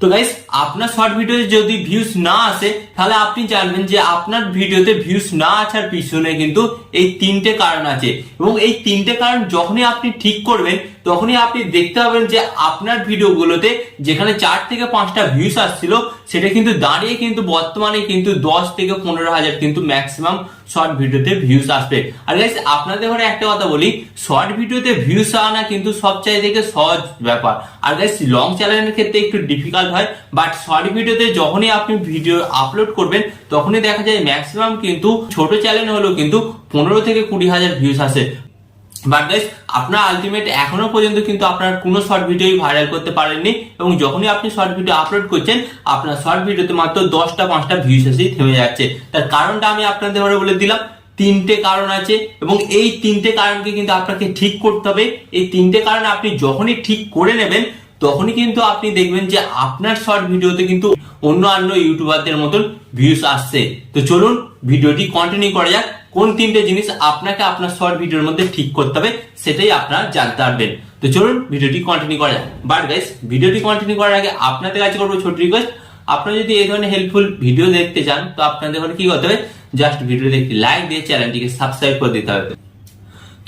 তো গাইস আপনার শর্ট ভিডিওতে যদি ভিউজ না আসে তাহলে আপনি জানবেন যে আপনার ভিডিওতে ভিউজ না আসার পিছনে কিন্তু এই তিনটে কারণ আছে, এবং এই তিনটে কারণ যখনই আপনি ঠিক করবেন তখনই আপনি দেখতে পাবেন যে আপনার ভিডিওগুলোতে যেখানে 4 থেকে 5টা ভিউজ আসছিল সেটা কিন্তু দাঁড়িয়ে কিন্তু বর্তমানে কিন্তু 10 থেকে 15,000 কিন্তু ম্যাক্সিমাম শর্ট ভিডিওতে ভিউজ আসবে। আর গাইস আপনাদের ঘরে একটা কথা বলি, শর্ট ভিডিওতে ভিউজ আনা কিন্তু সবচেয়ে থেকে সহজ ব্যাপার। আর গাইস লং চ্যানেলের ক্ষেত্রে একটু ডিফিকাল্ট হয়, বাট শর্ট ভিডিওতে যখনই আপনি ভিডিও আপলোড করবেন তখনই দেখা যায় ম্যাক্সিমাম কিন্তু ছোট চ্যানেল হলেও কিন্তু 15 থেকে 20,000 ভিউজ আসে। বাট গাইস আপনার আলটিমেট এখনো পর্যন্ত কিন্তু আপনার কোনো শর্ট ভিডিও ভাইরাল করতে পারেননি, এবং যখনই আপনি শর্ট ভিডিও আপলোড করছেন আপনার শর্ট ভিডিওতে মাত্র 10টা 5টা ভিউজ এসেই থেমে যাচ্ছে। তার কারণটা আমি আপনাদের বলে দিলাম, তিনটে কারণ আছে, এবং এই তিনটে কারণকে কিন্তু আপনাকে ঠিক করতে হবে। এই তিনটে কারণ আপনি যখনই ঠিক করে নেবেন তখনই কিন্তু আপনি দেখবেন যে আপনার শর্ট ভিডিওতে কিন্তু অন্য ইউটিউবারদের মতন ভিউজ আসছে। তো চলুন ভিডিওটি কন্টিনিউ করা যাক। কোন তিনটে জিনিস আপনাকে আপনার শর্ট ভিডিওর মধ্যে ঠিক করতে হবে সেটাই আপনারা জানতে পারবেন। তো চলুন ভিডিওটি কন্টিনিউ করা যাক। বাট গাইস ভিডিওটি কন্টিনিউ করার আগে আপনাদের কাছে করবো ছোট রিকোয়েস্ট, আপনারা যদি এই ধরনের হেল্পফুল ভিডিও দেখতে চান তো আপনাদের কি করতে হবে, জাস্ট ভিডিওতে একটি লাইক দিয়ে চ্যানেলটিকে সাবস্ক্রাইব করে দিতে হবে।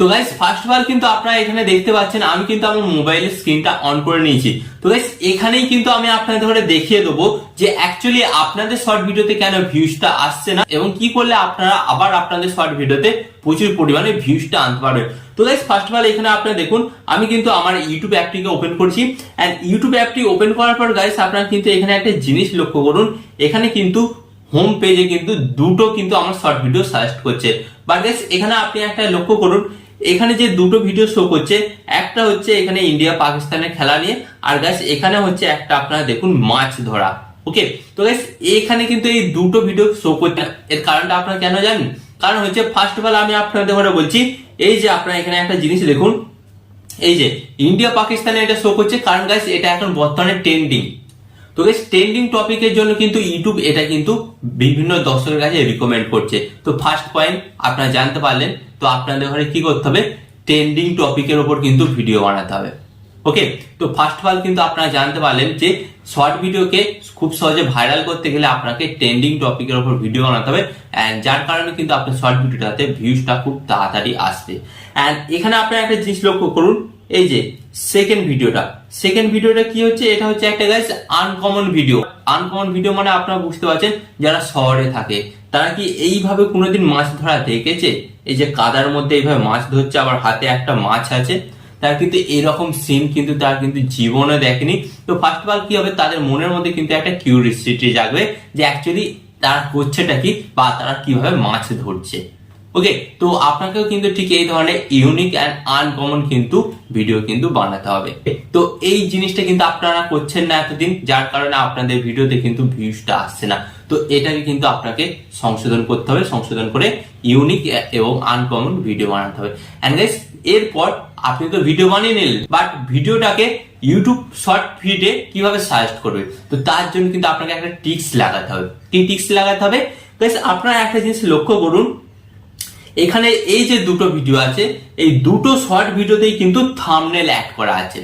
তো গাইস ফার্স্ট অফ অল কিন্তু আপনারা এখানে দেখতে পাচ্ছেন আমি কিন্তু আমার মোবাইলের স্ক্রিনটা অন করে নিয়েছি। তো গাইস এখানেই কিন্তু আমি আপনাদের দেখিয়ে দেবো যে অ্যাকচুয়ালি আপনাদের শর্ট ভিডিওতে কেন ভিউজটা আসছে না, এবং কি করলে আপনারা আবার আপনাদের শর্ট ভিডিওতে প্রচুর পরিমাণে ভিউজটা আনতে পারবেন। তো গাইস ফার্স্ট অফ অল এখানে আপনারা দেখুন আমি কিন্তু আমার ইউটিউব অ্যাপটিকে ওপেন করছি, এন্ড ইউটিউব অ্যাপটি ওপেন করার পর গাইস আপনারা কিন্তু এখানে একটা জিনিস লক্ষ্য করুন, এখানে কিন্তু হোম পেজে কিন্তু দুটো কিন্তু আমার শর্ট ভিডিও সাজেস্ট করছে। বাট গাইস এখানে আপনি একটা লক্ষ্য করুন, এখানে যে দুটো ভিডিও শো করছে, একটা হচ্ছে এখানে ইন্ডিয়া পাকিস্তানের খেলা নিয়ে, আর গাইস এখানে হচ্ছে একটা আপনারা দেখুন মাছ ধরা। ওকে, তো গাইস এখানে কিন্তু এই দুটো ভিডিও শো করছে, এর কারণটা আপনারা কেন জানেন? কারণ হচ্ছে ফার্স্ট অফ অল আমি আপনাদের বলছি, এই যে আপনারা এখানে একটা জিনিস দেখুন, এই যে ইন্ডিয়া পাকিস্তানে এটা শো করছে, কারণ গাইস এটা এখন বর্তমানে ট্রেন্ডিং। তো গাইস ট্রেন্ডিং টপিকের জন্য কিন্তু ইউটিউব এটা কিন্তু বিভিন্ন দর্শকের কাছে রিকমেন্ড করছে। তো ফার্স্ট পয়েন্ট আপনারা জানতে পারলেন। তো আপনাদের ঘরে কি করতে হবে, ট্রেন্ডিং টপিকের উপর কিন্তু ভিডিও বানাতে হবে। ওকে, তো ফার্স্ট অফ অল কিন্তু আপনারা জানতে পারলেন যে শর্ট ভিডিওকে খুব সহজে ভাইরাল করতে গেলে আপনাকে ট্রেন্ডিং টপিকের উপর ভিডিও বানাতে হবে, এন্ড যার কারণে কিন্তু আপনার শর্ট ভিডিওটাতে ভিউজটা খুব তাড়াতাড়ি আসবে। এন্ড এখানে আপনারা একটা জিনিস লক্ষ্য করুন, এই যে সেকেন্ড ভিডিওটা কি হচ্ছে, এটা হচ্ছে একটা guys uncommon video. Uncommon video মানে আপনারা বুঝতে পারছেন, যারা শহরে থাকে তারা কি এইভাবে কোনোদিন মাছ ধরা দেখেছে? এই যে কাদার মধ্যে এইভাবে মাছ ধরছে, আবার হাতে একটা মাছ আছে, তার কিন্তু এরকম সিন কিন্তু তার কিন্তু জীবনে দেখেনি। তো ফার্স্ট অফ অল কি হবে, তাদের মনের মধ্যে কিন্তু একটা কিউরিওসিটি জাগবে যে অ্যাকচুয়ালি তারা করছেটা কি, বা তারা কিভাবে মাছ ধরছে। ওকে, তো আপনাকেও কিন্তু ঠিক এই ধরনের ইউনিক এন্ড আনকমন কিন্তু ভিডিও কিন্তু বানাতে হবে। তো এই জিনিসটা কিন্তু আপনারা করছেন না এতদিন, যার কারণে আপনাদের ভিডিওতে কিন্তু ভিউজটা আসছে না। তো এটাকে কিন্তু আপনাকে সংশোধন করতে হবে, সংশোধন করে ইউনিক এবং আনকমন ভিডিও বানাতে হবে। এন্ড গাইস এরপর আপনি তো ভিডিও বানিয়ে নিলেন, বাট ভিডিওটাকে ইউটিউব শর্ট ভিডিও কিভাবে সাজেস্ট করবে, তো তার জন্য কিন্তু আপনাকে একটা টিক্স লাগাতে হবে। কি টিক্স লাগাতে হবে গাইস, আপনারা একটা জিনিস লক্ষ্য করুন, এখানে এই যে দুটো ভিডিও আছে, এই দুটো শর্ট ভিডিওতেই কিন্তু থাম্বনেল অ্যাড করা আছে।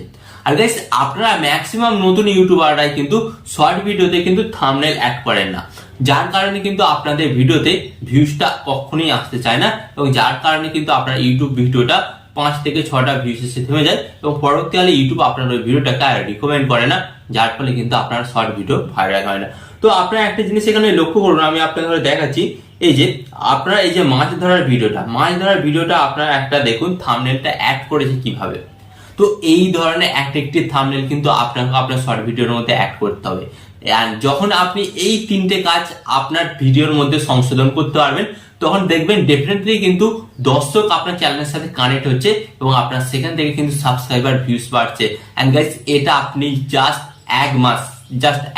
আর গাইস আপনারা ম্যাক্সিমাম নতুন ইউটিউবাররাই কিন্তু শর্ট ভিডিওতে কিন্তু থাম্বনেল অ্যাড করেন না, যার কারণে কিন্তু আপনাদের ভিডিওতে ভিউজটা কখনোই আসতে চায় না, এবং যার কারণে কিন্তু আপনার ইউটিউব ভিডিওটা 5 থেকে 6টা ভিউজ এসে থেমে যায়, এবং পরবর্তীকালে ইউটিউব আপনার ওই ভিডিওটাকে আর রিকমেন্ড করে না, যার ফলে কিন্তু আপনার শর্ট ভিডিও ভাইরাল হয় না। তো আপনারা একটা জিনিস এখানে লক্ষ্য করুন, আমি আপনাদের দেখাচ্ছি, এই যে আপনারা এই যে মাছ ধরার ভিডিওটা আপনারা একটা দেখুন থাম্বনেলটা অ্যাড করেছে কিভাবে। তো এই ধরনের একটি থাম্বনেল কিন্তু আপনাকে আপনার শর্ট ভিডিওর মধ্যে অ্যাড করতে হবে। আর যখন আপনি এই তিনটে কাজ আপনার ভিডিওর মধ্যে সংশোধন করতে পারবেন, তখন দেখবেন ডেফিনেটলি কিন্তু দর্শক আপনার চ্যানেলের সাথে কানেক্ট হচ্ছে, এবং আপনার সেখান থেকে কিন্তু সাবস্ক্রাইবার ভিউজ বাড়ছে। এন্ড গাইস এটা আপনি জাস্ট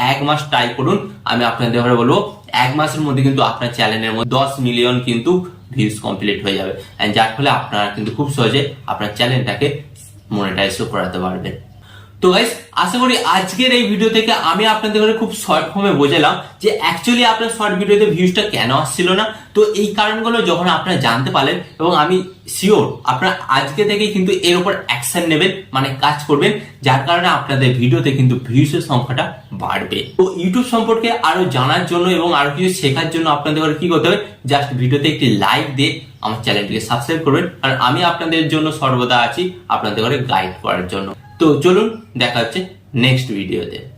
এক মাস ট্রাই করুন, আমি আপনাদের বলবো 1 মাসের মধ্যে কিন্তু আপনার চ্যানেলের মধ্যে 10 মিলিয়ন কিন্তু ভিউজ কমপ্লিট হয়ে যাবে, যার ফলে আপনারা কিন্তু খুব সহজে আপনার চ্যানেলটাকে মনিটাইজও করাতে পারবেন। তো তো গাইস, আশা করি আজকের এই ভিডিও থেকে আমি আপনাদের করে খুব শর্ট ফর্মে বোঝালাম যে অ্যাকচুয়ালি আপনার শর্ট ভিডিওতে ভিউজটা কেন আসছিল না। তো এই কারণগুলো যখন আপনারা জানতে পারলেন, এবং আমি শিওর আপনারা আজকে থেকে কিন্তু এর উপর অ্যাকশন নেবেন, মানে কাজ করবেন, যার কারণে আপনাদের ভিডিওতে কিন্তু ভিউজের সংখ্যাটা বাড়বে। তো ইউটিউব সম্পর্কে আরো জানার জন্য এবং আরো কিছু শেখার জন্য আপনাদের করে কি করতে হবে, জাস্ট ভিডিওতে একটি লাইক দিয়ে আমার চ্যানেলটিকে সাবস্ক্রাইব করবেন। আর আমি আপনাদের জন্য সর্বদা আছি আপনাদের করে গাইড করার জন্য। তো চলুন দেখা হচ্ছে নেক্সট ভিডিওতে।